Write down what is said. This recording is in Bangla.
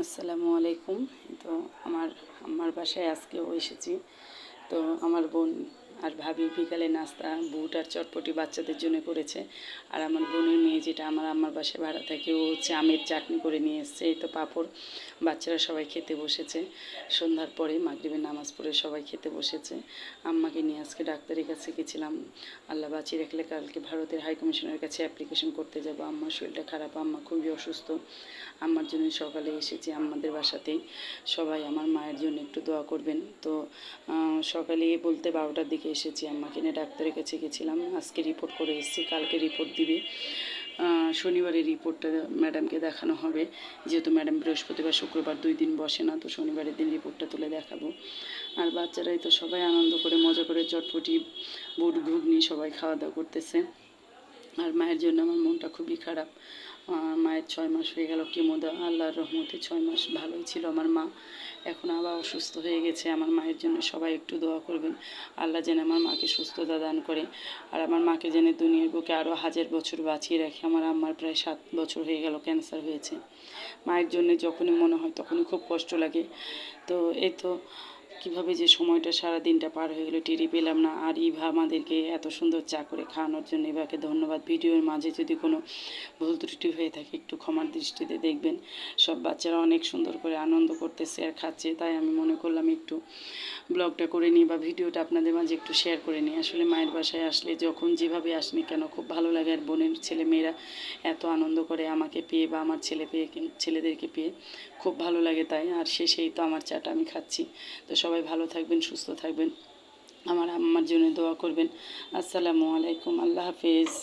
আসসালামু আলাইকুম। তো আমার আমার বাসায় আজকেও এসেছি। তো আমার বোন আর ভাবি বিকালে নাস্তা বুট আর চটপটি বাচ্চাদের জন্য করেছে। আর আমার বোনের মেয়ে যেটা আমার আম্মার বাসায় ভাড়া থাকে, ও হচ্ছে আমের চাটনি করে নিয়ে এসছে। এই তো পাঁপড়। বাচ্চারা সবাই খেতে বসেছে। সন্ধ্যার পরে মাগরিবের নামাজ পড়ে সবাই খেতে বসেছে। আম্মাকে নিয়ে আজকে ডাক্তারের কাছে গেছিলাম। আল্লাহ বাঁচিয়ে রাখলে কালকে ভারতের হাই কমিশনের কাছে অ্যাপ্লিকেশন করতে যাব। আম্মার শরীরটা খারাপ, আম্মা খুবই অসুস্থ। আম্মার জন্য সকালে এসেছি আমাদের বাসাতেই। সবাই আমার মায়ের জন্য একটু দোয়া করবেন। তো সকালে বলতে 12টার দিকে এসেছি, আম্মাকে নিয়ে ডাক্তারের কাছে গেছিলাম। আজকে রিপোর্ট করে এসেছি, কালকে রিপোর্ট দিবে। শনিবারের রিপোর্টটা ম্যাডামকে দেখানো হবে, যেহেতু ম্যাডাম বৃহস্পতিবার শুক্রবার 2 দিন বসে না, তো শনিবারের দিন রিপোর্টটা তুলে দেখাবো। আর বাচ্চারাই তো সবাই আনন্দ করে মজা করে চটপটি বুট ঘুগনি সবাই খাওয়া দাওয়া করতেছে। আর মায়ের জন্য আমার মনটা খুবই খারাপ। মায়ের 6 মাস হয়ে গেল কেমো দেওয়া, আল্লাহর রহমতে 6 মাস ভালোই ছিল আমার মা। এখন আবার অসুস্থ হয়ে গেছে। আমার মায়ের জন্য সবাই একটু দোয়া করবেন, আল্লাহ যেন আমার মাকে সুস্থতা দান করে। আর আমার মাকে যেন দুনিয়ার বুকে আরও 1000 বছর বাঁচিয়ে রাখে। আমার আম্মার প্রায় 7 বছর হয়ে গেল ক্যান্সার হয়েছে। মায়ের জন্য যখনই মনে হয় তখনই খুব কষ্ট লাগে। তো এই তো কীভাবে যে সময়টা সারা দিনটা পার হয়ে গেলো টেরই পেলাম না। আর ইভা আমাদেরকে এত সুন্দর চা করে খাওয়ানোর জন্য ইভাকে ধন্যবাদ। ভিডিওর মাঝে যদি কোনো ভুল ত্রুটি হয়ে থাকে একটু ক্ষমার দৃষ্টিতে দেখবেন। সব বাচ্চারা অনেক সুন্দর করে আনন্দ করতেছে আর খাচ্ছে, তাই আমি মনে করলাম একটু ব্লগটা করে নিই বা ভিডিওটা আপনাদের মাঝে একটু শেয়ার করে নিই। আসলে মায়ের বাসায় আসলে যখন যেভাবে আসনি কেন খুব ভালো লাগে। আর বোনের ছেলে মেয়েরা এত আনন্দ করে আমাকে পেয়ে বা আমার ছেলেদেরকে পেয়ে খুব ভালো লাগে। তাই আর শেষেই তো আমার চাটা আমি খাচ্ছি। তো সবাই ভালো থাকবেন, সুস্থ থাকবেন, আমার আম্মার জন্য দোয়া করবেন। আসসালামু আলাইকুম, আল্লাহ হাফেজ।